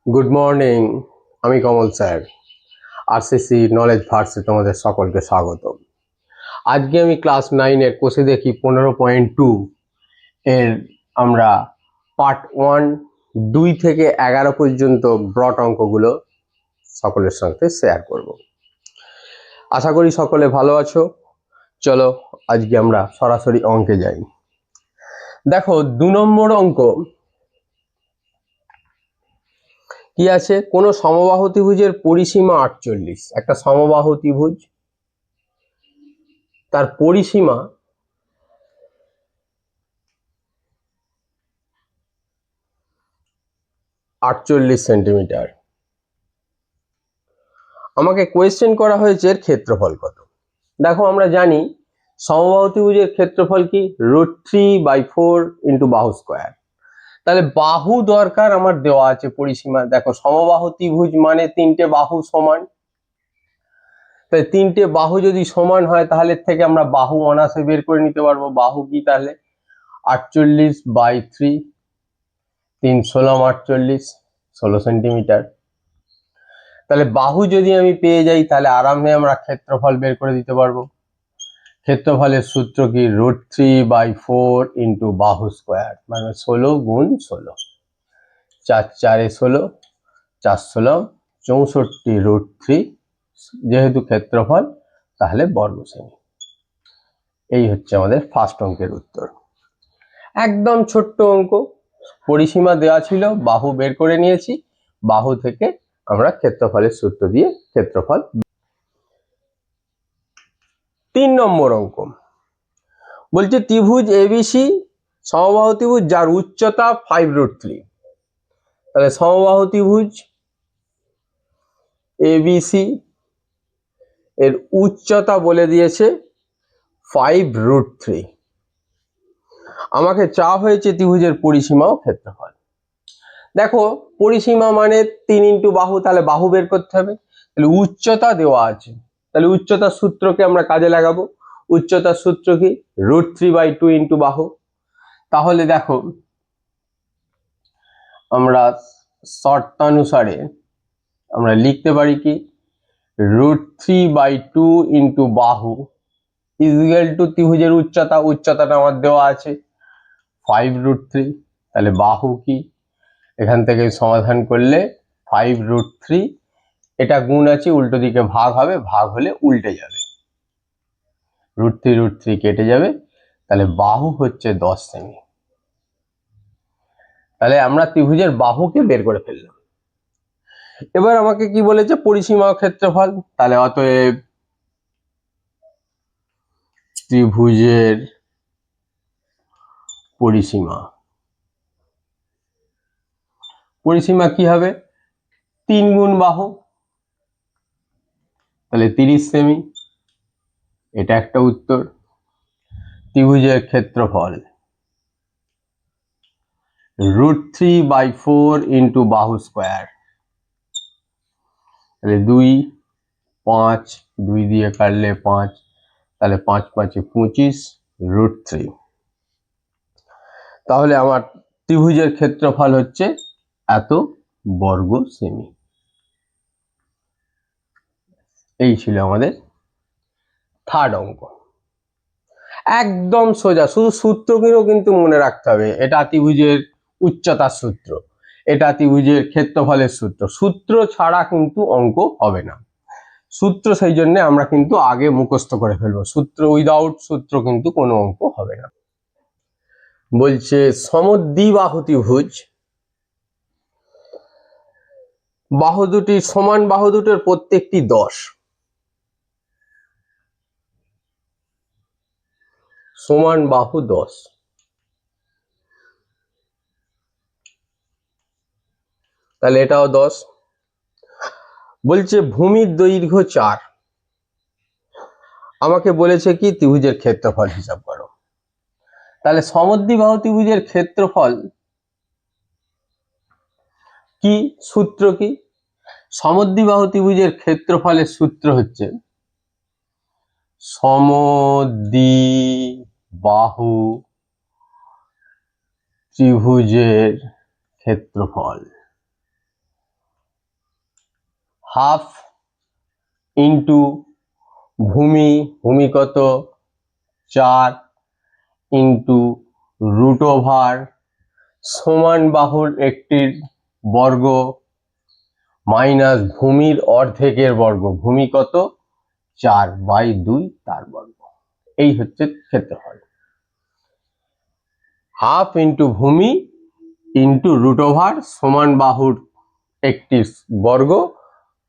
Good morning. আমি কমল sir, RCC knowledge ভার্সে তোমাদের সকলকে স্বাগত। আজকে আমি ক্লাস 9-এর কোষে দেখি 15.2 এর আমরা পার্ট 1 2 থেকে 11 পর্যন্ত ব্রড অঙ্কগুলো সকলের সাথে শেয়ার করব। আশা করি সকলে ভালো আছো। চলো আজকে আমরা সরাসরি অঙ্কে যাই। দেখো 2 নম্বর অঙ্ক কি আছে, কোন সমবাহু ত্রিভুজের পরিসীমা 48। একটা সমবাহু ত্রিভুজ, তার পরিসীমা 48 সেন্টিমিটার। আমাকে কোয়েশ্চেন করা হয়েছে এর ক্ষেত্রফল কত। দেখো আমরা জানি সমবাহু ত্রিভুজের ক্ষেত্রফল কি √3/4 ইন্টু বাহু স্কোয়ার। তাহলে বাহু দরকার আমার দেওয়া আছে পরিসীমা। দেখো সমবাহু ত্রিভুজ মানে 3টে বাহু সমান, তাই 3টে বাহু যদি সমান হয় তাহলে এর থেকে আমরা বাহু অনায়াসে বের করে নিতে পারবো। বাহু কি তাহলে 48/3, 3 × 16 = 16 সেন্টিমিটার। তাহলে বাহু যদি আমি পেয়ে যাই তাহলে আরামে আমরা ক্ষেত্রফল বের করে দিতে পারবো। ক্ষেত্রফলের সূত্র কি √3/4 ইন্টু বাহু স্কোয়ার, মানে 16 × 16, 4 × 4 = 16, 4 × 16 = 64 √3, যেহেতু ক্ষেত্রফল তাহলে বর্গ সেমি। এই হচ্ছে আমাদের ফার্স্ট অঙ্কের উত্তর। একদম ছোট্ট অঙ্ক, পরিসীমা দেওয়া ছিল, বাহু বের করে নিয়েছি, বাহু থেকে আমরা ক্ষেত্রফলের সূত্র দিয়ে ক্ষেত্রফল। 3 নম্বর অঙ্ক বলছে ত্রিভুজ এবিসি সমবাহু ত্রিভুজ যার উচ্চতা 5√3। তাহলে সমবাহু ত্রিভুজ এবিসি এর উচ্চতা বলে দিয়েছে 5√3। আমাকে চাওয়া হয়েছে ত্রিভুজের পরিসীমা ও ক্ষেত্রফল। দেখো পরিসীমা মানে 3 ইন্টু বাহু, তাহলে বাহু বের করতে হবে। তাহলে উচ্চতা দেওয়া আছে, তাহলে উচ্চতার সূত্রকে আমরা কাজে লাগাবো। উচ্চতার সূত্র কি √3/2 ইন্টু বাহু। তাহলে দেখো আমরা শর্তানুসারে আমরা লিখতে পারি কি √3/2 ইন্টু বাহু ইকুয়াল টু ত্রিভুজের উচ্চতা। উচ্চতাটা আমার দেওয়া আছে 5√3। তাহলে বাহু কি, এখান থেকে সমাধান করলে 5√3, এটা গুণ আছে উল্টো দিকে ভাগ হবে, ভাগ হলে উল্টে যাবে, √3 কেটে যাবে, তাহলে বাহু হচ্ছে 10 সেমি। তাহলে আমরা ত্রিভুজের বাহুকে বের করে ফেললাম। এবার আমাকে কি বলেছে পরিসীমা ও ক্ষেত্রফল। তাহলে অতএব ত্রিভুজের পরিসীমা, পরিসীমা কি হবে 3 গুণ বাহু, তাহলে 30 সেমি। এটা একটা উত্তর। ত্রিভুজের ক্ষেত্রফল √3/4 ইন্টু বাহু স্কোয়ার, তাহলে 2, 5, 2 দিয়ে কাটলে 5, তাহলে 5 × 5 = 25 √3। তাহলে আমার ত্রিভুজের ক্ষেত্রফল হচ্ছে এত বর্গ সেমি। এই ছিল আমাদের থার্ড অঙ্ক। একদম সোজা, শুধু সূত্রগুলো কিন্তু মনে রাখতে হবে। এটা ত্রিভুজের উচ্চতার সূত্র, এটা ত্রিভুজের ক্ষেত্রফলের সূত্র। সূত্র ছাড়া কিন্তু অঙ্ক হবে না। সূত্র সেই জন্য আমরা কিন্তু আগে মুখস্থ করে ফেলবো। সূত্র উইদাউট সূত্র কিন্তু কোনো অঙ্ক হবে না। বলছে সমদ্বিবাহু ত্রিভুজ, বাহু দুটি সমান, বাহু দুটোর প্রত্যেকটি 10, সমান বাহু 10। তাহলে এটাও 10। বলছে ভূমির দৈর্ঘ্য 4। আমাকে বলেছে কি ত্রিভুজের ক্ষেত্রফল হিসাব করো। তাহলে সমদ্বিবাহু ত্রিভুজের ক্ষেত্রফল কি, সূত্র কি, সমদ্বিবাহু ত্রিভুজের ক্ষেত্রফলের সূত্র হচ্ছে সমদ্বিবাহু ত্রিভুজের ক্ষেত্রফল হাফ ইন্টু ভূমি, ভূমি কত 4 ইন্টু রুট ওভার সমান বাহুর একটির বর্গ মাইনাস ভূমির অর্ধেকের বর্গ, ভূমি কত 4/2 তার বর্গ। এই হচ্ছে ক্ষেত্রফল। হাফ ইন্টু ভূমি ইন্টু রুট ওভার সমান বাহুর একটি বর্গ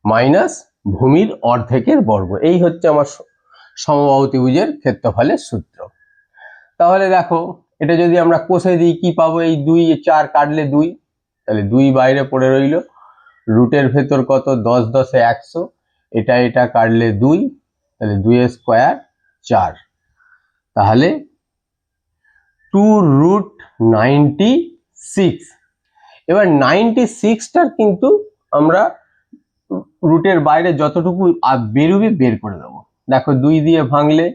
মাইনাস ভূমির অর্ধেকের বর্গ, এই হচ্ছে আমার সমবাহু ত্রিভুজের ক্ষেত্রফলের সূত্র। তাহলে দেখো এটা যদি আমরা কষে দিই কি পাবো, এই 2 4 কাটলে 2, তাহলে 2 বাইরে পড়ে রইল, রুটের ভেতর কত 10 10 100, এটা কাটলে 2, তাহলে 2 স্কয়ার 4, তাহলে 2√96। এবার 96টার কিন্তু আমরা রুটের বাইরে যতটুকু বেরোবে বের করে দেবো। দেখো 2 দিয়ে ভাঙলে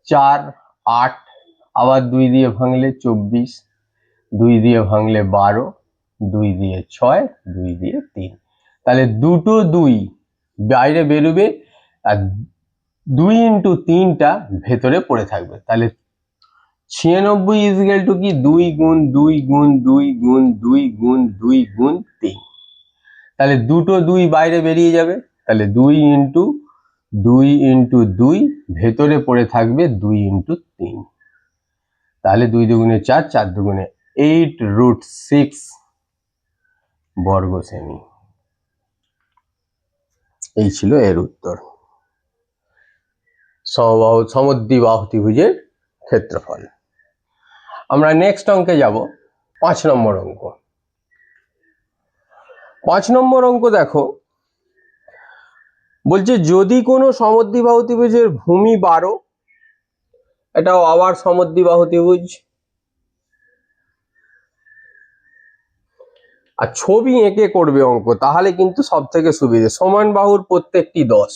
4 8, আবার 2 দিয়ে ভাঙলে 24, 2 দিয়ে ভাঙলে 12, 2 দিয়ে 6, 2 দিয়ে 3, তাহলে দুটো 2 বাইরে বেরোবে আর 2 ইন্টু 3টা ভেতরে পড়ে থাকবে। তাহলে 96 ইকুয়াল টু কি 2 গুণ 2 গুণ 2 গুণ 2 গুণ 2 গুণ 3, তাহলে দুটো 2 বাইরে বেরিয়ে যাবে, তাহলে 2 ইন্টু 2 ভেতরে পড়ে থাকবে 2 ইন্টু 3, তাহলে 2 দুগুণে 4, 4 দুগুণে 8√6 বর্গ সেমি। এই ছিল এর উত্তর, সমদ্বিবাহু ত্রিভুজের ক্ষেত্রফল। আমরা নেক্সট অঙ্কে যাব, 5 নম্বর অঙ্ক। 5 নম্বর অঙ্ক দেখো বলছে যদি কোনো সমদ্বিবাহু ত্রিভুজের ভূমি 12, এটাও আবার সমদ্বিবাহু ত্রিভুজ, আর ছবি এঁকে করবে অঙ্ক, তাহলে কিন্তু সব থেকে সুবিধে। সমান বাহুর প্রত্যেকটি 10,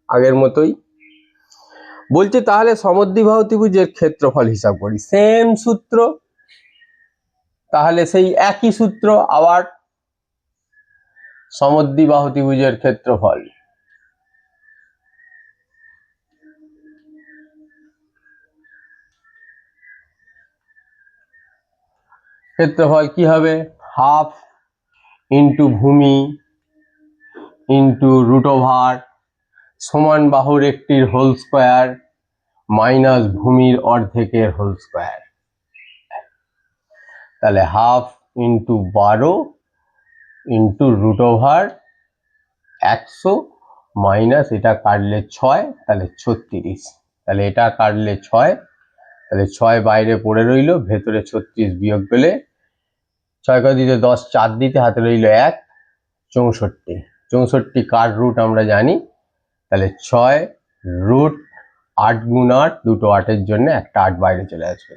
আগের মতোই বলছে। তাহলে সমদ্বিবাহু ত্রিভুজের ক্ষেত্রফল হিসাব করি, সেম সূত্র, তাহলে সেই একই সূত্র আবার সমদ্বিবাহু ত্রিভুজের ক্ষেত্রফল। ক্ষেত্রফল কি হবে, হাফ ইন্টু ভূমি ইন্টু রুট ওভার সমান বাহুর একটির হোল স্কোয়ার মাইনাস ভূমির অর্ধেকের হোল স্কোয়ার, তাহলে half into 12 into root over 100 minus এটা কাটলে 6, তাহলে 36, তাহলে এটা কাটলে 6, তাহলে 6 বাইরে পড়ে রইল, ভেতরে 36 বিয়োগ করলে 6 কে দিতে 10, 4 দিতে হাতে রইল 1, 64, 64 কার রুট আমরা জানি, তাহলে 6√8 গুণ 8, দুটো 8-এর জন্য একটা 8 বাইরে চলে আসবে,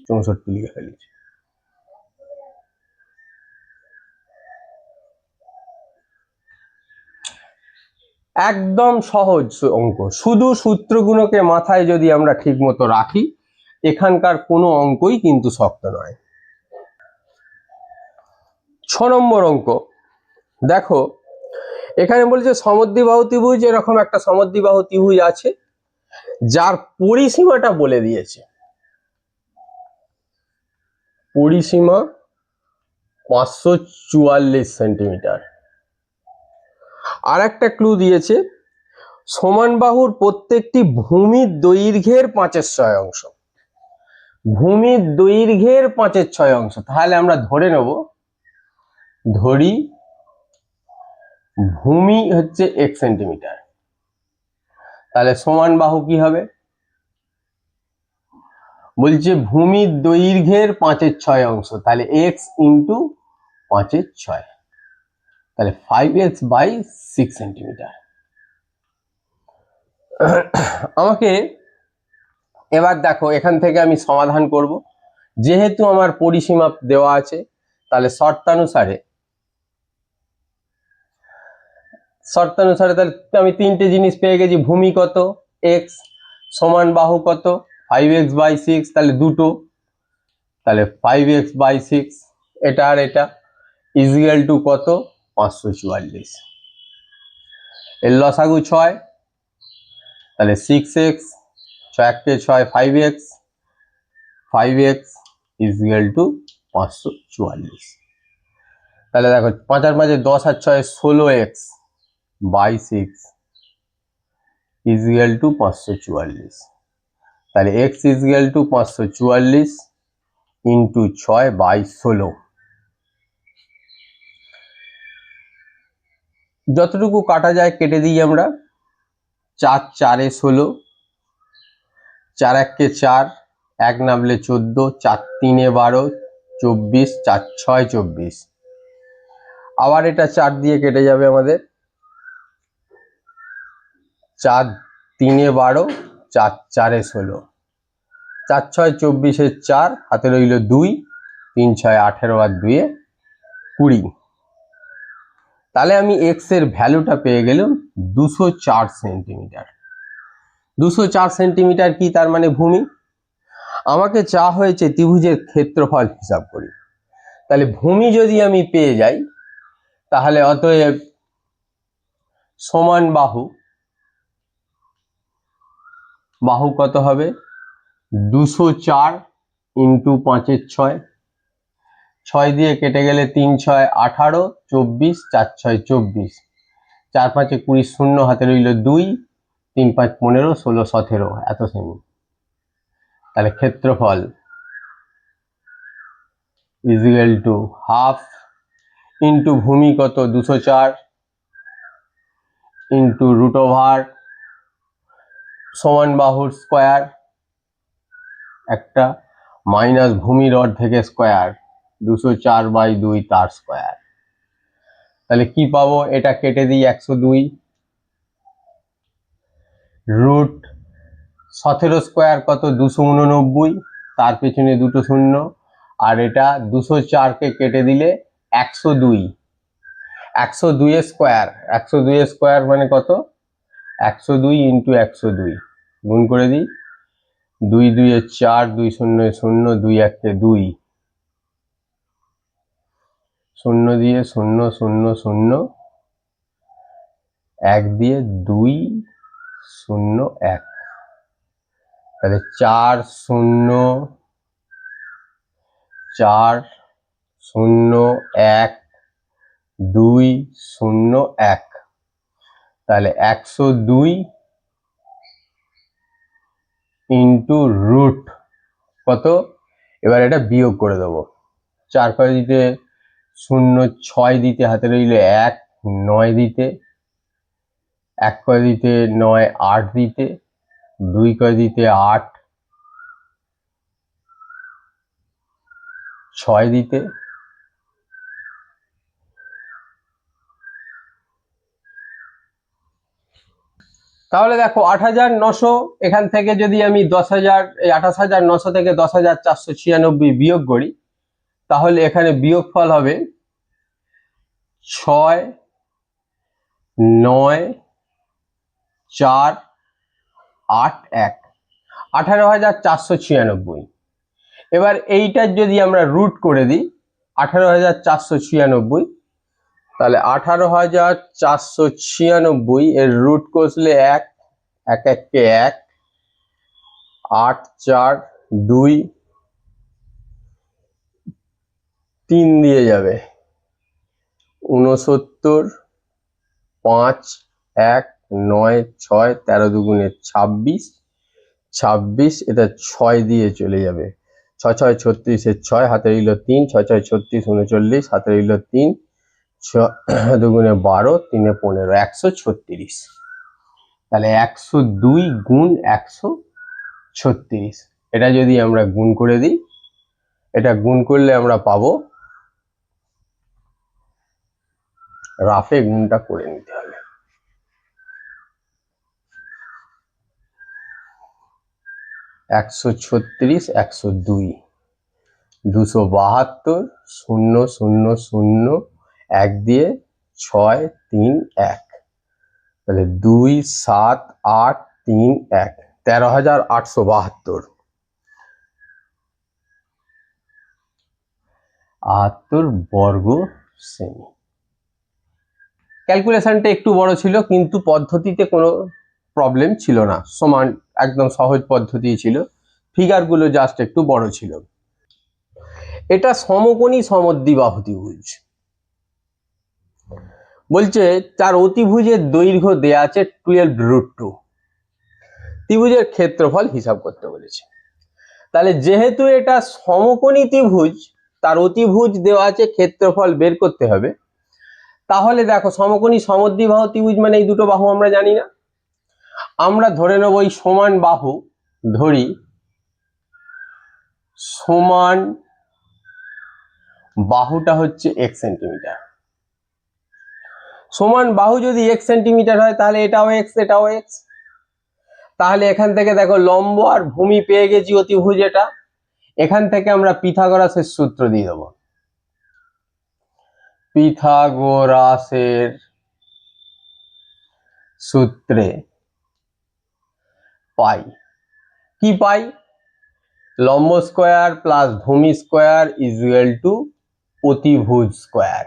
64 লিখে ফেলেছি। একদম সহজ অঙ্ক, শুধু সূত্রগুলোকে মাথায় যদি আমরা ঠিক মতো রাখি, এখানকার কোনো অঙ্কই কিন্তু শক্ত নয়। 6 নম্বর অঙ্ক দেখো, এখানে বলছে সমদ্বিবাহু ত্রিভুজ, এরকম একটা সমদ্বিবাহু ত্রিভুজ আছে যার পরিসীমাটা বলে দিয়েছে, পরিসীমা 544 সেন্টিমিটার। আর একটা ক্লু দিয়েছে, সমান বাহুর প্রত্যেকটি ভূমির দৈর্ঘ্যের 5/6 অংশ, ভূমির দৈর্ঘ্যের 5/6 অংশ। তাহলে আমরা ধরে নেব, ধরি ভূমি হচ্ছে 1 সেন্টিমিটার, তাহলে সমান বাহু কি হবে, বলছে ভূমির দৈর্ঘ্যের 5/6 অংশ, তাহলে x ইন্টু 5/6, তাহলে 5x/6 সেন্টিমিটার। আমাকে এবার দেখো এখান থেকে আমি সমাধান করব, যেহেতু আমার পরিসীমা দেওয়া আছে, তাহলে শর্তানুসারে তাহলে আমি তিনটে জিনিস পেয়ে গেছি, ভূমি কত x, সমান বাহু কত 5x/6, তাহলে দুটো, তাহলে 5x/6, এটা আর এটা ইকুয়াল টু কত 544। এর লসাগু 6, তাহলে 6x, 6 K 6 5x, 5x is equal to 544। তাহলে দেখো 5 আর 5 10 আর 6 16x by 6 is equal to 544। তাহলে x is equal to 544 into 6 by 16। যতটুকু কাটা যায় কেটে দিই আমরা। 4 4 16, 4 1 কে 4, 1 নামলে 14, 4 3 12, 24, 4 6 24। আবার এটা 4 দিয়ে কেটে যাবে আমাদের। 4 3 12, 4 4 16, 4 6 24 4, হাতে রইল 2, 3 6 18 আর 2 20। তাহলে আমি x এর ভ্যালুটা পেয়ে গেলাম 204 সেন্টিমিটার। 204 সেন্টিমিটার কি? তার মানে ভূমি। আমাকে চা হয়েছে ত্রিভুজের ক্ষেত্রফল হিসাব করি। তাহলে ভূমি যদি আমি পেয়ে যাই তাহলে অতএব সমান বাহু, বাহু কত হবে? 204 ইন্টু 5 এর 6, 6 দিয়ে কেটে গেলে 3 6 18, 24, 4 6 24, 4 5 20, শূন্য হাতে রইল 2, 3 5 15, 16 17 এত সেমি। তাহলে ক্ষেত্রফল is equal to half into ভূমি কত 204 ইন্টু রুট ওভার সমান বাহুর স্কোয়ার একটা মাইনাস ভূমির অর্ধেকের স্কোয়ার 204 বাই 2 তার স্কোয়ার। তাহলে কি পাবো? এটা কেটে দিই 102 রুট 17 স্কোয়ার কত 289, তার পেছনে দুটো শূন্য, আর এটা 204 কে কেটে দিলে 102, 102 স্কোয়ার, 102 স্কোয়ার মানে কত? 102 ইন্টু 102 গুণ করে দিই। 2 2 4, 2 0 0, 2 1 2, 0 দিয়ে 0 0 0, 1 দিয়ে 2 0 1, তাহলে 4 0 4 0 1 2 0 1, তাহলে 102 ইন্টু রুট কত? এবার এটা বিয়োগ করে দেবো। 4 করে দিতে 0, 6 দিতে হাতে রইল 1, 9 দিতে 1 করে দিতে 9, 8 দিতে 2 করে দিতে 8, 6 দিতে তাহলে দেখো 8900, এখান থেকে যদি আমি 10,000 28,900 থেকে 10,496 বিয়োগ করি তাহলে এখানে বিয়োগফল হবে 6 9 4 8 1, 18,496। এবার এইটার যদি আমরা রুট করে দিই 18,496, তাহলে 18,496 এর রুট কষলে 1 1 1 কে 1, 8 4 2 3 দিয়ে যাবে 69, 5 1 9 6, 13 দুগুণে 26, 26 এটা 6 দিয়ে চলে যাবে। 6 6 36 এর 6 হাতে রইল 3, 6 6 36 39 হাতে রইল 3, 6 দুগুণে 12, 3 15, 136। তাহলে 102 গুণ 136, এটা যদি আমরা গুণ করে দিই, এটা গুণ করলে আমরা পাবো, রাফে গুণটা করে নিতে হবে। 136 102 272 0 0 0 1 দিয়ে 6 3 1, তাহলে 2 7 8 3 1, 13,872 72 বর্গ সেমি। ক্যালকুলেশনটা একটু বড় ছিল, কিন্তু পদ্ধতিতে কোনো প্রবলেম ছিল না, সমান একদম সহজ পদ্ধতি ছিল, ফিগারগুলো জাস্ট একটু বড় ছিল। এটা সমকোণী সমদ্বিবাহু ত্রিভুজ। বলছে তার অতিভুজের দৈর্ঘ্য দেয়া আছে 12√2। ত্রিভুজের ক্ষেত্রফল হিসাব করতে বলেছে। তাহলে যেহেতু এটা সমকোণী ত্রিভুজ, তার অতিভুজ দেওয়া আছে, ক্ষেত্রফল বের করতে হবে। তাহলে দেখো, সমকোণী সমদ্বিবাহু ত্রিভুজ মানে এই দুটো বাহু আমরা জানি না, আমরা ধরে নেব এই সমান বাহু, ধরি সমান বাহুটা হচ্ছে 1 সেন্টিমিটার। সমান বাহু যদি 1 সেন্টিমিটার হয় তাহলে এটাও x, এটাও x। তাহলে এখান থেকে দেখো লম্ব আর ভূমি পেয়ে গেছি, অতিভুজ এটা। এখান থেকে আমরা পিথাগোরাসের সূত্র দিয়ে দেব। পিথাগোরাসের সূত্রে পাই কি? পাই লম্ব স্কয়ার প্লাস ভূমি স্কয়ার ইকুয়াল টু অতিভুজ স্কয়ার।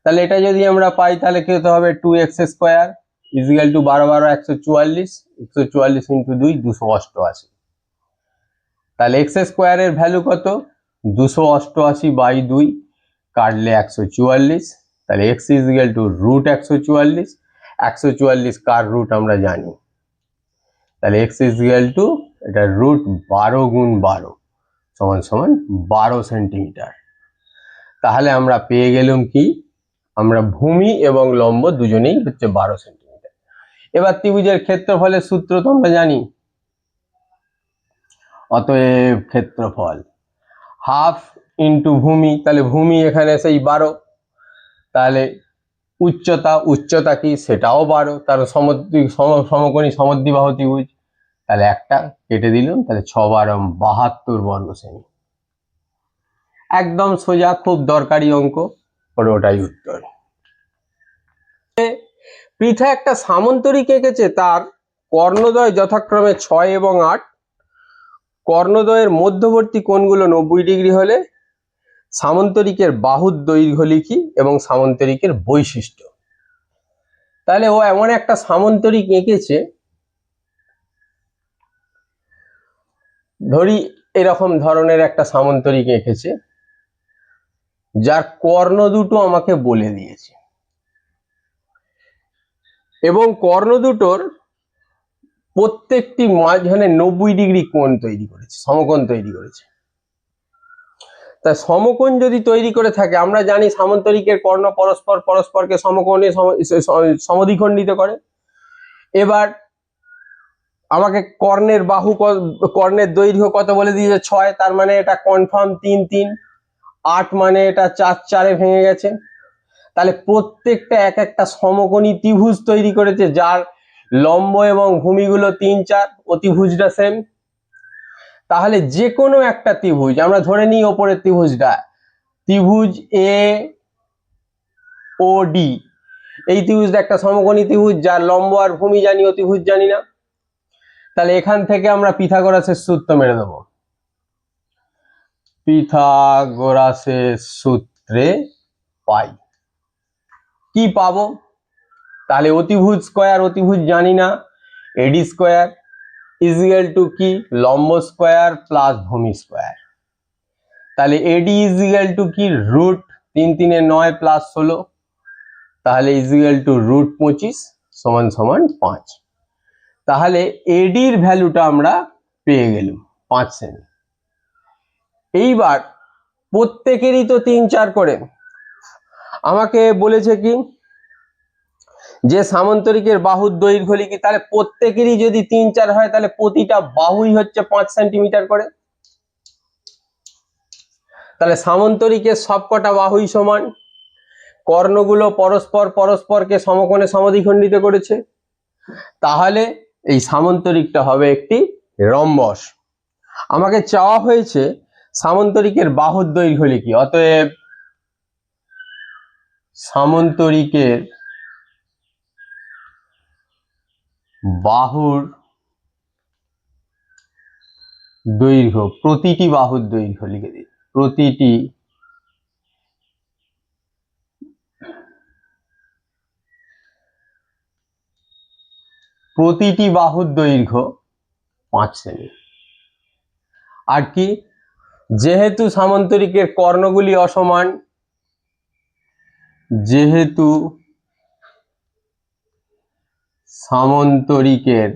তাহলে এটা যদি আমরা পাই তাহলে কি হতে হবে? 2x square equal to 12 12 144, 144 into 2 288। তাহলে x স্কয়ারের ভ্যালু কত? 288 বাই 2 কাটলে 144। তাহলে x ইকুয়াল টু রুট 144। 144 কার রুট আমরা জানি, তাহলে x ইকুয়াল টু এটা রুট 12 গুণ 12 সমান সমান 12 সেন্টিমিটার। তাহলে আমরা পেয়ে গেলাম কি? আমরা ভূমি এবং লম্ব দুজনেই হচ্ছে 12 সেন্টিমিটার। এবার ত্রিভুজের ক্ষেত্রফলের সূত্র তো আমরা জানি, অতএব ক্ষেত্রফল হাফ ইন্টু ভূমি, তাহলে ভূমি এখানে সেই 12, তাহলে উচ্চতা কি? সেটাও 12, তার সমকোণী সমদ্বিবাহু ত্রিভুজ। তাহলে একটা কেটে দিলাম, তাহলে 6 12 72 বর্গ সেমি। একদম সোজা, খুব দরকারি অঙ্ক, ওটাই উত্তর। পৃথা একটা সামন্তরিক এঁকেছে, তার কর্ণদ্বয় যথাক্রমে 6 এবং 8। কর্ণদ্বয়ের মধ্যবর্তী কোণগুলো 90 ডিগ্রি হলে সামন্তরিকের বাহুর দৈর্ঘ্য লিখি এবং সামন্তরিকের বৈশিষ্ট্য। তাহলে ও এমন একটা সামন্তরিক এঁকেছে, ধরি এরকম ধরনের একটা সামন্তরিক এঁকেছে, যার কর্ণ দুটো আমাকে বলে দিয়েছে এবং কর্ণ দুটোর প্রত্যেকটি মাঝখানে 90 ডিগ্রি কোণ তৈরি করেছে, সমকোণ তৈরি করেছে। তা সমকোণ যদি তৈরি করে থাকে, আমরা জানি সামন্তরিকের কর্ণ পরস্পরকে সমকোণে সমদ্বিখণ্ডিত করে। এবার আমাকে কর্ণের বাহু, কর্ণের দৈর্ঘ্য কত বলে দিয়েছে? 6, তার মানে এটা কনফার্ম 3 3। 8 মানে এটা 4 4-এ ভেঙে গেছে। তাহলে প্রত্যেকটা এক একটা সমকোণী ত্রিভুজ তৈরি করেছে, যার লম্ব এবং ভূমিগুলো 3 4, অতিভুজটা সেম। তাহলে যে কোনো একটা ত্রিভুজ আমরা ধরে নিই, ওপরের ত্রিভুজটা ত্রিভুজ এ ও ডি, এই ত্রিভুজটা একটা সমকোণী ত্রিভুজ, যার লম্ব আর ভূমি জানি, অতিভুজ জানি না। তাহলে এখান থেকে আমরা পিথাগোরাসের সূত্র মেরে দেব। পিথাগোরাসের সূত্রে পাই কি? পাবো তাহলে অতিভুজ স্কয়ার, অতিভুজ জানি না, এডি স্কয়ার ইকুয়াল টু কি? লম্ব স্কয়ার প্লাস ভূমি স্কয়ার। তাহলে এডি ইকুয়াল টু কি? রুট 3 3 9 প্লাস 16, তাহলে ইকুয়াল টু রুট 25 সমান সমান 5। তাহলে এডির ভ্যালুটা আমরা পেয়ে গেলাম 5 সেমি। এইবার প্রত্যেকেরই তো 3 4 করে, আমাকে বলেছে কি যে সামন্তরিকের বাহুর দৈর্ঘ্য লিখি। তাহলে প্রত্যেকেরই যদি 3 4 হয়, তাহলে প্রতিটা বাহুই হচ্ছে 5 সেন্টিমিটার করে। তাহলে সামন্তরিকের সবকটা বাহুই সমান, কর্ণগুলো পরস্পরকে সমকোণে সমদ্বিখণ্ডিত করেছে। তাহলে এই সামন্তরিকটা হবে একটি রম্বস। আমাকে চাওয়া হয়েছে সামন্তরিকের বাহুর দৈর্ঘ্য লিখি, অতএব সামন্তরিকের বাহুর দৈর্ঘ্য, প্রতিটি বাহুর দৈর্ঘ্য লিখে দিই, প্রতিটি প্রতিটি বাহুর দৈর্ঘ্য 5 সেমি। আর কি, যেহেতু সামান্তরিকের কর্ণগুলি অসমান, যেহেতু সামান্তরিকের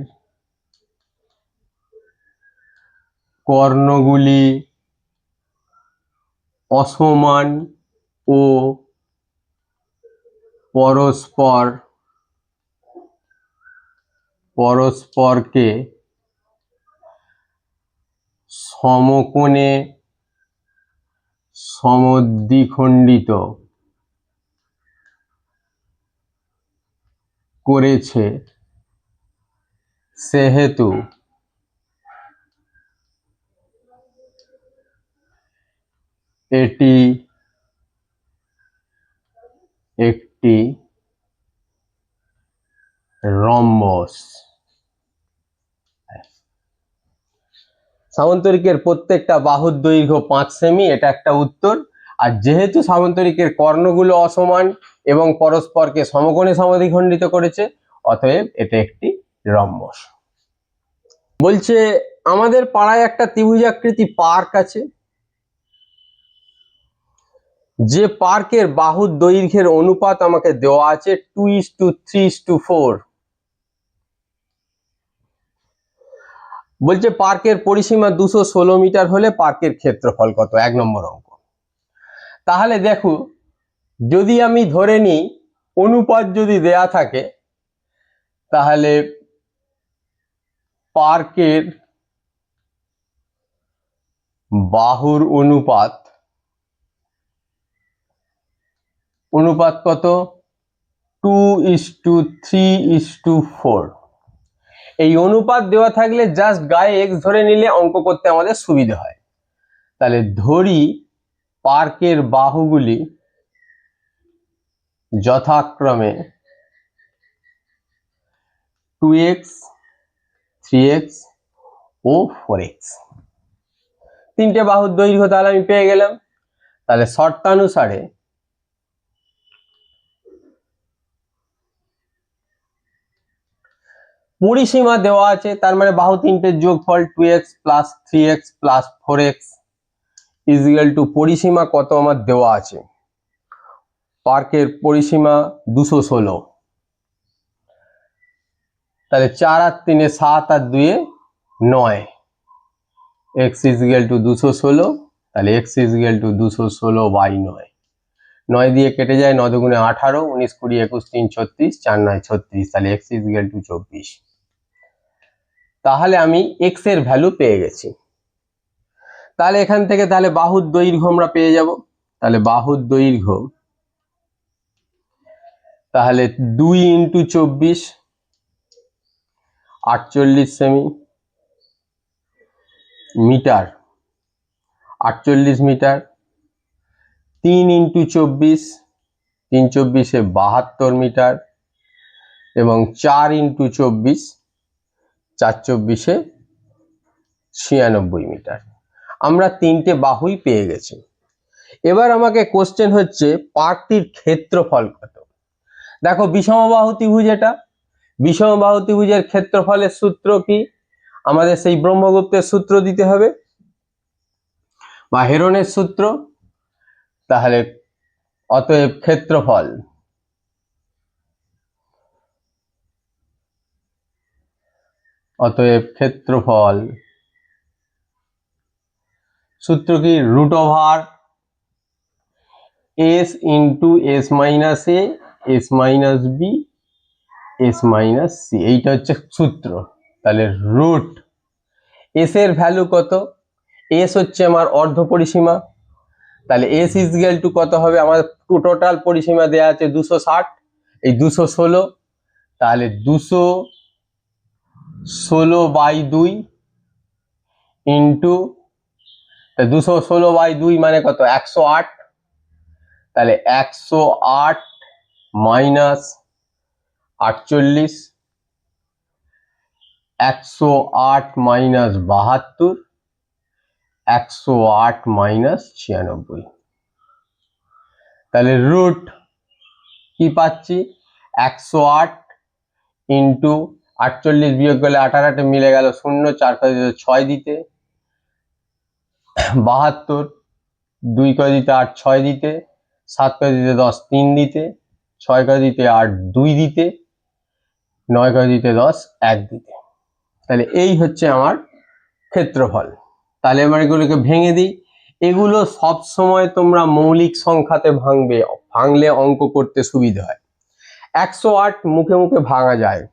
কর্ণগুলি অসমান ও পরস্পরকে সমকোণে সমদ্বিখণ্ডিত করেছে, সেহেতু এটি একটি রম্বস। সামান্তরিকের প্রত্যেকটা বাহুর দৈর্ঘ্য 5 সেমি, এটা একটা উত্তর। আর যেহেতু সামান্তরিকের কর্ণগুলো অসমান এবং পরস্পরকে সমকোণে সমদ্বিখণ্ডিত করেছে, অতএব এটা একটি রম্বস। বলছে আমাদের পাড়ায় একটা ত্রিভুজাকৃতি পার্ক আছে, যে পার্কের বাহুর দৈর্ঘ্যের অনুপাত আমাকে দেওয়া আছে 2:3:4। বলছে পার্কের পরিসীমা 216 মিটার হলে পার্কের ক্ষেত্রফল কত? 1 নম্বর অঙ্ক। তাহলে দেখো, যদি আমি ধরে নিই অনুপাত যদি দেয়া থাকে, তাহলে পার্কের বাহুর অনুপাত কত? 2:3:4। এই অনুপাত দেওয়া থাকলে জাস্ট গায়ে x ধরে নিলে অঙ্ক করতে আমাদের সুবিধা হয়। তাহলে ধরি পার্কের বাহুগুলি যথাক্রমে 2x, 3x ও 4x। তিনটে বাহুর দৈর্ঘ্য তাহলে আমি পেয়ে গেলাম। তাহলে শর্তানুসারে পরিসীমা দেওয়া আছে, তার মানে বাহু তিনটের যোগফল 2x + 3x + 4x = পরিসীমা কত আমার দেওয়া আছে? পার্কের পরিসীমা 216। তাহলে 4 আর 3 7 আর 2 9, x = 216। তাহলে x = 216/9। 9 দিয়ে কেটে যায়, 9 দুগুণে 18, 19 20 21 3 36, 4 9 36। তাহলে x = 24। তাহলে আমি x এর ভ্যালু পেয়ে গেছি। তাহলে এখান থেকে তাহলে বাহুর দৈর্ঘ্য আমরা পেয়ে যাব। তাহলে বাহুর দৈর্ঘ্য তাহলে 2 × 24 48 সেমি মিটার, 48 মিটার। 3 × 24 3 24 72 মিটার এবং 4 × 24 4 24 96 মিটার। আমরা তিনটে বাহুই পেয়ে গেছি। এবার আমাকে কোশ্চেন হচ্ছে পার্কটির ক্ষেত্রফল কত? দেখো বিষমবাহু ত্রিভুজ, এটা বিষমবাহু ত্রিভুজের ক্ষেত্রফলের সূত্র কি? আমাদের সেই ব্রহ্মগুপ্তের সূত্র দিতে হবে বা হেরনের সূত্র। তাহলে অতএব ক্ষেত্রফল সূত্র কি? √s × s - a s - b s - c, এইটা হচ্ছে সূত্র। তাহলে রুট s এর ভ্যালু কত? s হচ্ছে আমার অর্ধ পরিসীমা। তাহলে s = কত হবে? আমার টোটাল পরিসীমা দেয়া আছে 260, এই 216। তাহলে 216/2 ইন্টু 216/2 মানে কত? 108। তাহলে 108 - 48, 108 - 72, 108 - 96। তাহলে রুট কি পাচ্ছি? 108 × 48 বিয়োগ করলে 18 মিলে গেল 0, 4 করে দিতে 6 দিতে, 72, 2 করে দিতে 8, 6 দিতে, 7 করে দিতে 10, 3 দিতে, 6 করে দিতে 8, 2 দিতে, 9 করে দিতে 10, 1 দিতে। তাহলে এই হচ্ছে আমার ক্ষেত্রফল। তাহলে এবার এগুলোকে ভেঙে দিই। এগুলো সব সময় তোমরা মৌলিক সংখ্যাতে ভাঙবে, ভাঙলে অঙ্ক করতে সুবিধা হয়। 108 মুখে মুখে ভাঙা যায়,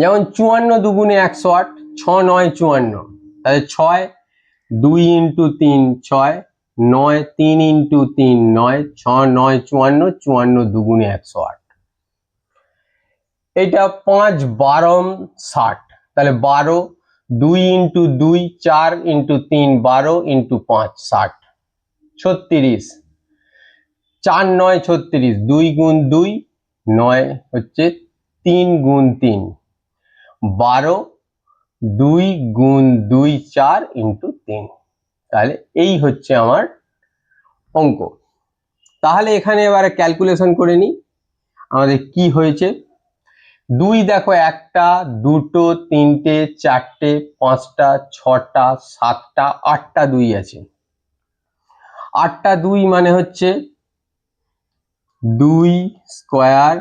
যেমন 54 দুগুণে 108, 6 9 54, তাহলে 6 2 ইন্টু 3 6, 9 3 ইন্টু 3 9, 6 9 54, 54 দুগুণে 108। এটা 5 12 60, তাহলে 12, 2 ইন্টু 2 4 ইন্টু 3 12 ইন্টু 5 60, 36, 4 9 36, 2 গুণ 2 9 হচ্ছে 3 গুণ 3 12, 2 গুণ 2 4 ইন্টু 3। তাহলে এই হচ্ছে আমার অঙ্ক। তাহলে এখানে এবারে ক্যালকুলেশন করে নিই আমাদের কি হয়েছে। 2 দেখো 1টা 2টো 3টে 4টে 5টা 6টা 7টা 8টা 2 আছে। 8টা 2 মানে হচ্ছে 2 স্কোয়ার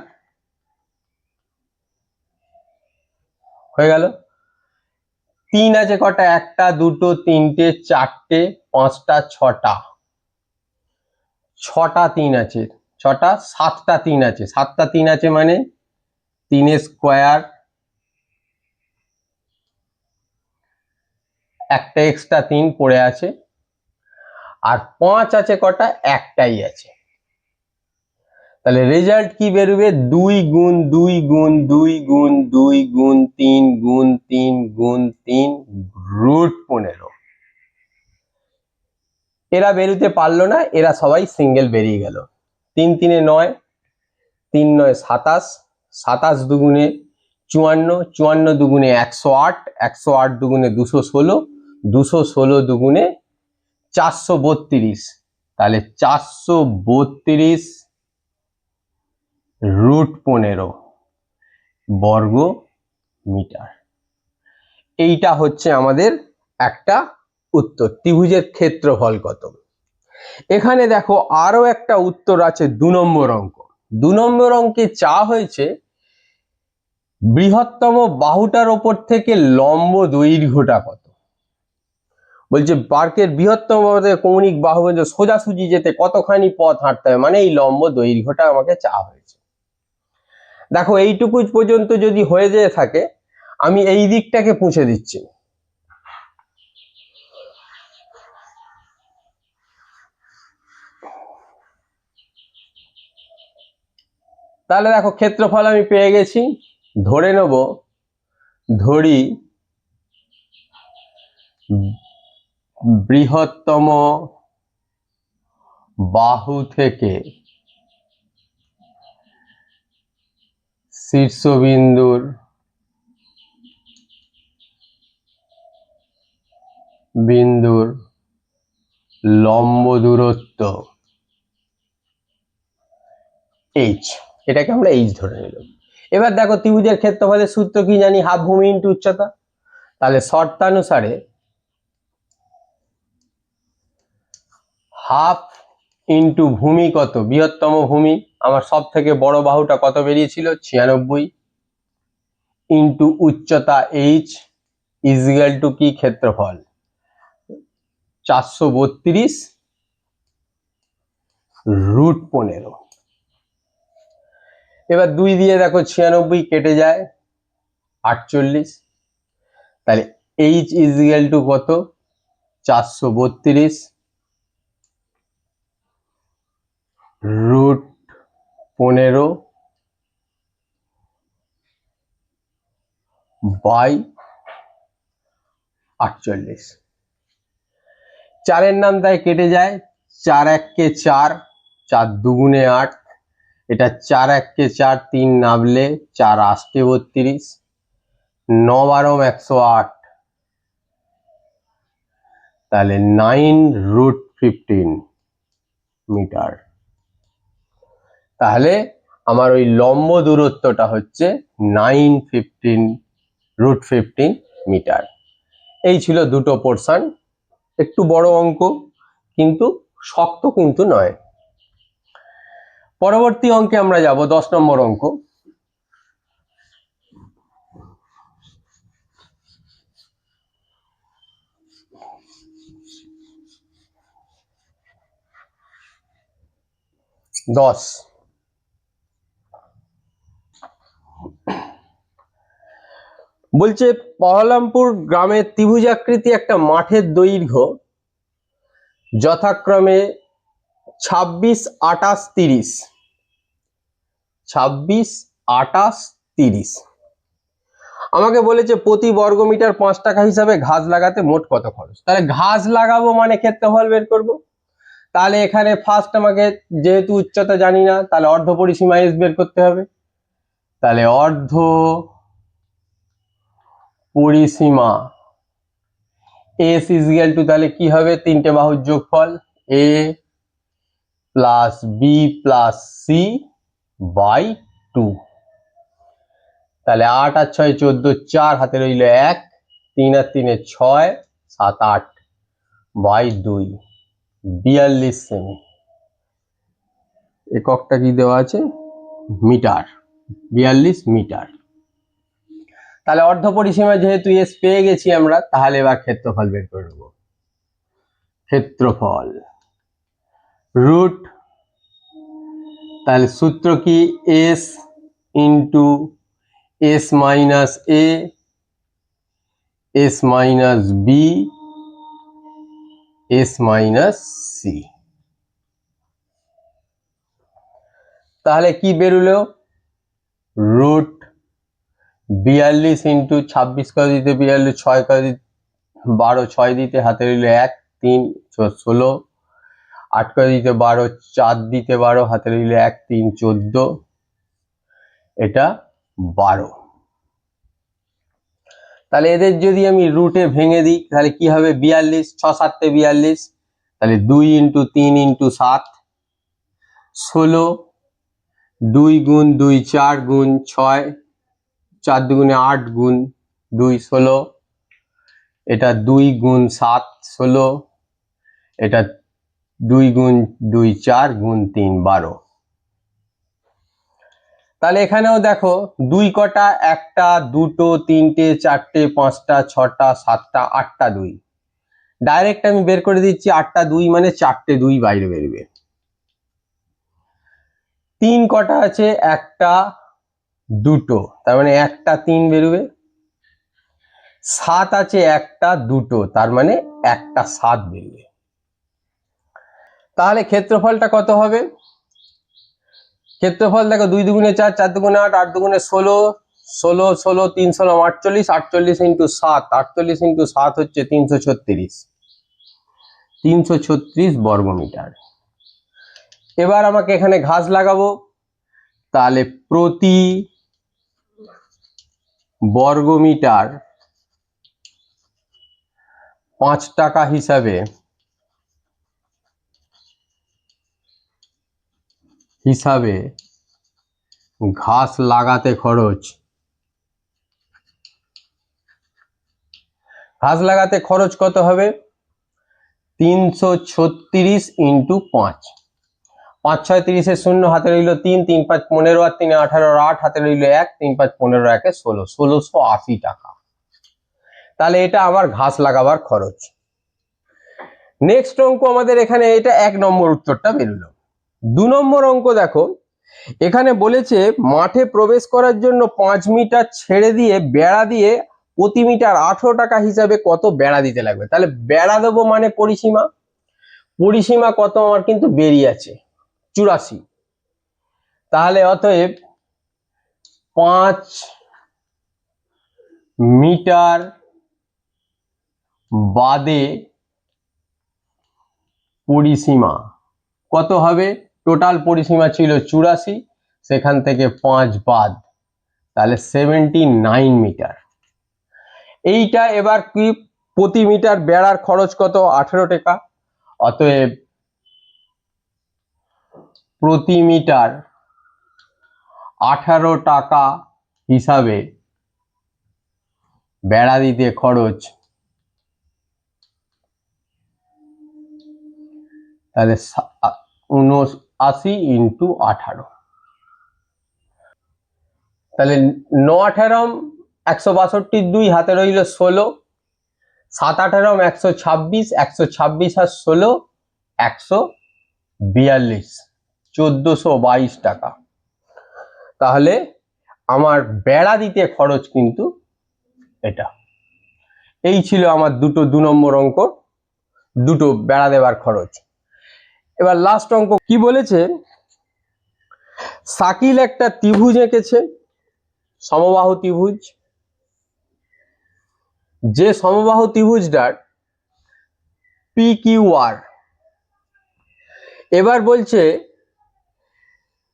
হয়ে গেল। 3 আছে কটা, 1টা 2টো 3টে 4টে 5টা 6টা, 6টা 3 আছে, 6টা 7টা 3 আছে, 7টা 3 আছে মানে 3 স্কোয়ার, একটা এক্সট্রা 3 পড়ে আছে, আর 5 আছে কটা, একটাই আছে। তাহলে রেজাল্ট কি বেরোবে, 2 গুণ 2 গুণ 2 গুণ 2 গুণ 3 গুণ 3 গুণ 3 √15। এরা বেরোতে পারলো না, এরা সবাই সিঙ্গেল বেরিয়ে গেল। 3 3 9, 3 9 27, 27 দুগুণে 54, 54 দুগুণে 108, 108 দুগুণে 216, 216 দুগুণে 432, তাহলে 432 √15 বর্গ মিটার। এইটা হচ্ছে আমাদের একটা উত্তর, ত্রিভুজের ক্ষেত্রফল কত। এখানে দেখো আরো একটা উত্তর আছে 2 নম্বর অঙ্ক। 2 নম্বর অঙ্কে চা হয়েছে বৃহত্তম বাহুটার ওপর থেকে লম্ব দৈর্ঘ্যটা কত। বলছে পার্কের বৃহত্তম কৌণিক বাহু সোজাসুজি যেতে কতখানি পথ হাঁটতে হবে, মানে এই লম্ব দৈর্ঘ্যটা আমাকে চা হয়েছে। দেখো এইটুকু পর্যন্ত যদি হয়ে যেয়ে থাকে, আমি এই দিকটাকে পুছে দিচ্ছি। তাহলে দেখো ক্ষেত্রফল আমি পেয়ে গেছি। ধরে নেব, ধরি বৃহত্তম বাহু থেকে শীর্ষবিন্দুর লম্ব দূরত্ব h, এটাকে আমরা h ধরে নিলাম। এবার দেখো ত্রিভুজের ক্ষেত্রফলের সূত্র কি জানি, হাফ ভূমি ইন্টু উচ্চতা। তাহলে শর্তানুসারে হাফ ইন্টু ভূমি কত, বৃহত্তম ভূমি আমার সব থেকে বড় বাহুটা কত বেরিয়েছিল 96, ইন্টু উচ্চতা h ইজিক্যাল টু কি ক্ষেত্রফল 432 √15। এবার 2 দিয়ে দেখো 96 কেটে যায় 48, তাহলে h ইজিক্যাল টু কত 432 √15 বাই 48। 4 নাম তাই কেটে যায়, 4 1 কে 4, 4 দুগুণে 8, এটা 4 1 কে 4, 3 নামলে 4 8 32, 9 12 108, তাহলে 9 √15 মিটার। তাহলে আমার ওই লম্ব দূরত্বটা হচ্ছে 915 মিটার। এই ছিল দুটো পোর্শন, একটু বড় অঙ্ক কিন্তু শক্ত কিন্তু নয়। পরবর্তী অঙ্কে আমরা যাব 10 নম্বর অঙ্ক। বলছে বহরমপুর গ্রামের ত্রিভুজাকৃতি একটা মাঠের দৈর্ঘ্য যথাক্রমে 26, 28, 30। 26, 28, 30। আমাকে বলেছে প্রতি বর্গমিটার 5 টাকা হিসাবে ঘাস লাগাতে মোট কত খরচ। তাহলে ঘাস লাগাবো মানে ক্ষেত্রফল বের করব। তাহলে এখানে ফার্স্ট আমাকে যেহেতু উচ্চতা জানি না, তাহলে অর্ধ পরিসীমা এস বের করতে হবে। তাহলে অর্ধ পরিসীমা এস ইজিক্যাল টু, তাহলে কি হবে, তিনটে বাহুর যোগফল A plus B plus C by 2। তাহলে 8 আর 6 14, 4 হাতে রইল 1, 3 আর 3 6, 7 8 বাই 2, 42 সেমি। এককটা কি দেওয়া আছে, মিটার, 42 মিটার। তাহলে অর্ধ পরিসীমা যেহেতু এস পেয়ে গেছি আমরা, তাহলে এবার ক্ষেত্রফল বের করে নেব। ক্ষেত্রফল রুট, তাহলে সূত্র কি, S into S minus A S minus B S minus C. তাহলে কি বেরোলো, রুট 42 ইন্টু 26 করে দিতে 42, 6 করে দিতে 12, 6 দিতে হাতে রইল 1, 3 16, 8 করে দিতে 12, 4 দিতে 12 হাতে রইল 1, 3 14, এটা 12। তাহলে এদের যদি আমি রুটে ভেঙে দিই তাহলে কি হবে, 42, 6 7 42, তাহলে 2 ইন্টু 3 ইন্টু 7 16, 2 গুণ 2 4 গুণ 6, 4 দুগুণে 8 গুণ 2 16, এটা 2 গুণ 7 16, এটা 2 গুণ 2 4 গুণ 3 12। তাহলে এখানেও দেখো 2 কটা, 1টা 2টো 3টে 4টে 5টা 6টা 7টা 8টা 2। ডাইরেক্ট আমি বের করে দিচ্ছি 8টা 2 মানে 4টে 2 বাইরে বেরোবে। 3 কটা আছে, 1টা 2টো, তার মানে 1টা 3 বেরোবে। 7 আছে, 1টা 2টো, তার মানে 1টা 7 বেরোবে। তাহলে ক্ষেত্রফলটা কত হবে, ক্ষেত্রফল দেখো 2 দুগুণে 4, 4 দুগুণে 8, 8 দুগুণে 16, 16 16 3 16 48, 48 ইন্টু 7, 48 ইন্টু 7 হচ্ছে 336, 336 বর্গমিটার। এবার আমাকে এখানে ঘাস লাগাবো, তাহলে প্রতি বর্গমিটার 5 টাকা হিসাবে ঘাস লাগাতে খরচ, ঘাস লাগাতে খরচ কত হবে, 336 ইন্টু 5, 5 6 30 শূন্য হাতে রইল 3, 3 5 15 আর 3 18 আর 8 হাতে রইল 1, 3 5 15 1 16, 1680 টাকা। তাহলে এটা আমার ঘাস লাগাবার খরচ। নেক্সট অঙ্ক আমাদের এখানে, এটা 1 নম্বর উত্তরটা বেরোলো। 2 নম্বর অঙ্ক দেখো, এখানে বলেছে মাঠে প্রবেশ করার জন্য 5 মিটার ছেড়ে দিয়ে বেড়া দিয়ে প্রতি মিটার 18 টাকা হিসাবে কত বেড়া দিতে লাগবে। তাহলে বেড়া দেবো মানে পরিসীমা, পরিসীমা কত আমার কিন্তু বেরিয়ে আছে 84। তাহলে অতএব 5 মিটার বাদে পরিসীমা কত হবে, টোটাল পরিসীমা ছিল 84, সেখান থেকে 5 বাদ, তাহলে 79 মিটার। এইটা এবার কি, প্রতি মিটার বেড়ার খরচ কত, 18 টাকা। অতএব প্রতি মিটার 18 টাকা হিসাবে বেড়া দিতে খরচ, তাহলে 79 ইন্টু 18, তাহলে 9 18 162 হাতে রইল 16, 7 18 126, 126 আর 16 142, 1422 টাকা। তাহলে আমার বেড়া দিতে খরচ কিন্তু এটা। এই ছিল আমার 2 নম্বর অঙ্ক, 2 বেড়া দেওয়ার খরচ। এবার লাস্ট অঙ্ক কি বলেছে, শাকিল একটা ত্রিভুজ এঁকেছে, সমবাহু ত্রিভুজ। যে সমবাহু ত্রিভুজটার PQR, এবার বলছে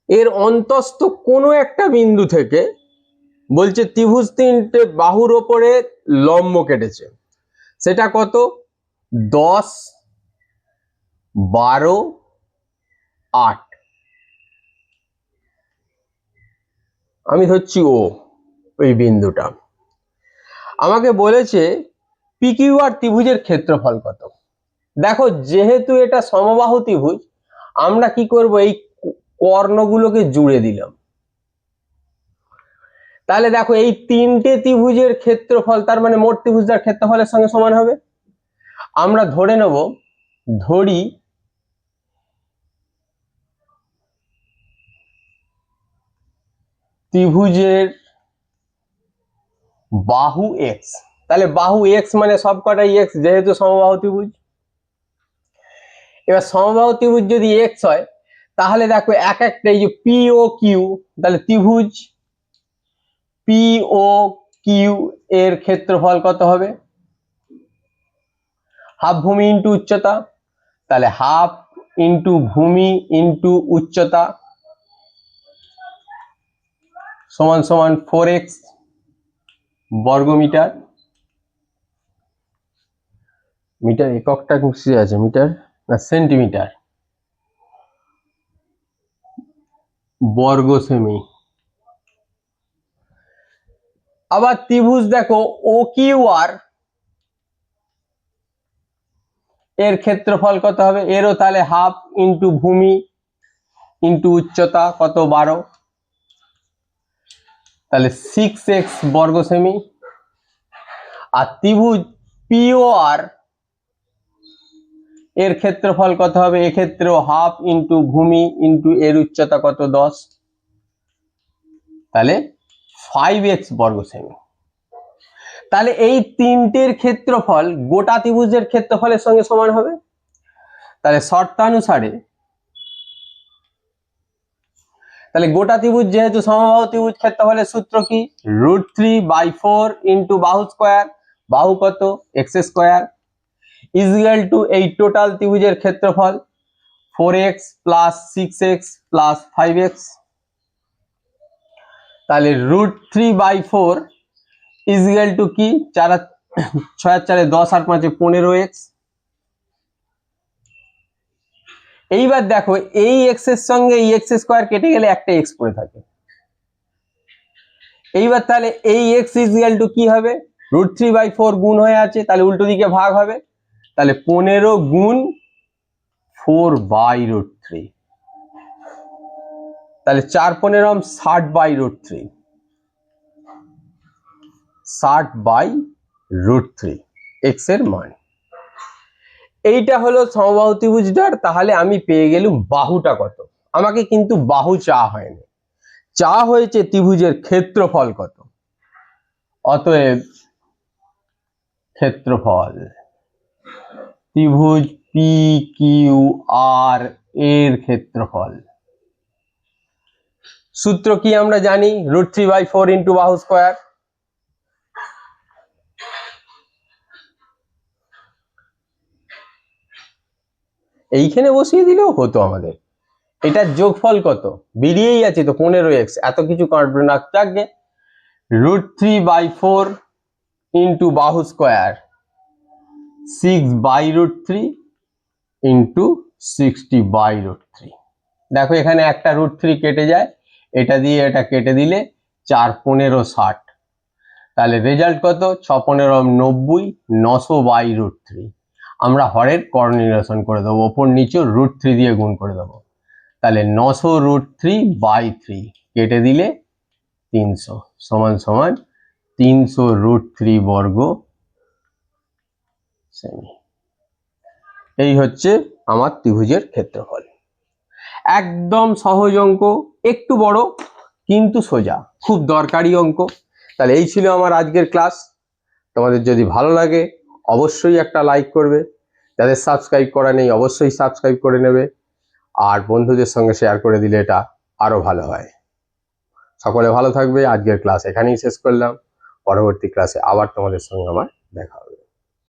এর অন্তস্থ কোনো একটা বিন্দু থেকে বলছে ত্রিভুজ 3টে বাহুর ওপরে লম্ব কেটেছে, সেটা কত? 10 12 8, আমি ধরছি ওই বিন্দুটা। আমাকে বলেছে PQR ত্রিভুজের ক্ষেত্রফল কত। দেখো যেহেতু এটা সমবাহু ত্রিভুজ, আমরা কি করব, এই কর্ণগুলোকে জুড়ে দিলাম। তাহলে দেখো এই 3টে ত্রিভুজের ক্ষেত্রফল, তার মানে মোট ত্রিভুজটার ক্ষেত্রফলের সঙ্গে সমান হবে। আমরা ধরে নেব, ধরি ত্রিভুজের বাহু x, তাহলে বাহু x মানে সবকটাই x, যেহেতু সমবাহু ত্রিভুজ। এবার সমবাহু ত্রিভুজ যদি x হয়, তাহলে দেখো এক একটা, এই যে POQ, তাহলে ত্রিভুজ POQ এর ক্ষেত্রফল কত হবে? হাফ ভূমি ইন্টু উচ্চতা, তাহলে হাফ ইন্টু ভূমি ইন্টু উচ্চতা সমান সমান 4x বর্গমিটার। মিটার এককটা কিসে আছে, মিটার না সেন্টিমিটার, বর্গ সেমি। আবার ত্রিভুজ দেখো OQR এর ক্ষেত্রফল কত হবে? এরও তাহলে হাফ ইন্টু ভূমি ইন্টু উচ্চতা কত? 12, তাহলে 6x বর্গ সেমি। আর ত্রিভুজ POR এর ক্ষেত্রফল কত হবে? এক্ষেত্রেও হাফ ইন্টু ভূমি ইন্টু এর উচ্চতা কত? 10, তাহলে 5x বর্গ সেমি। তাহলে এই 3টের ক্ষেত্রফল গোটা ত্রিভুজের ক্ষেত্রফলের সঙ্গে সমান হবে। তাহলে শর্তানুসারে, তাহলে গোটা ত্রিভুজ যেহেতু সমবাহু ত্রিভুজ, ক্ষেত্রফলের সূত্র কি? √3/4 ইন্টু বাহু স্কোয়ার, বাহু কত? x স্কোয়ার, ইকুয়াল টু এই টোটাল ত্রিভুজের ক্ষেত্রফল 4x plus 6x plus 5x। তাহলে √3/4 ইকুয়াল টু কি? 4 6 4 10 আর 5 15x। এইবার দেখো এই x এর সঙ্গে এই x স্কোয়ার কেটে গেলে একটা x পড়ে থাকে। এইবার তাহলে এই x ইকুয়াল টু কি হবে? √3/4 গুণ হয়ে আছে, তাহলে উল্টো দিকে ভাগ হবে, তাহলে 15 গুণ 4/√3, তাহলে 4 15 60/√3, 60/√3 x এর মান। এইটা হলো সমবাহু ত্রিভুজটার। তাহলে আমি পেয়ে গেলাম বাহুটা কত। আমাকে কিন্তু বাহু চাওয়া হয়নি, চাওয়া হয়েছে ত্রিভুজের ক্ষেত্রফল কত। অতএব ক্ষেত্রফল ত্রিভুজ PQR এর ক্ষেত্রফল, সূত্র কি আমরা জানি? √3/4 ইন্টু বাহু স্কোয়ার। এইখানে বসিয়ে দিলেও হতো আমাদের। এটার যোগফল কত? বেরিয়েই আছে তো 15x, এত কিছু কাটবে না। থাকবে √3/4 ইন্টু বাহু স্কোয়ার 6/√3 ইন্টু 60/√3। দেখো এখানে একটা √3 কেটে যায়, এটা দিয়ে এটা কেটে দিলে 4 15 60, তাহলে রেজাল্ট কত? 6 15 90, 900/√3। আমরা হরের করনির্বাচন করে দেবো, ওপর নিচে √3 দিয়ে গুণ করে দেবো। তাহলে 900√3/3 কেটে দিলে 300 সমান সমান 300√3 বর্গ সেমি। এই হচ্ছে আমার ত্রিভুজের ক্ষেত্রফল। একদম সহজ অঙ্ক, একটু বড় কিন্তু সোজা, খুব দরকারি অঙ্ক। তাহলে এই ছিল আমার আজকের ক্লাস। তোমাদের যদি ভালো লাগে অবশ্যই একটা লাইক করবে, যাদের সাবস্ক্রাইব করা নেই অবশ্যই সাবস্ক্রাইব করে নেবে, আর বন্ধুদের সঙ্গে শেয়ার করে দিলে এটা আরো ভালো হয়। সকলে ভালো থাকবে। আজকের ক্লাস এখানেই শেষ করলাম, পরবর্তী ক্লাসে আবার তোমাদের সঙ্গে আমার দেখা হবে।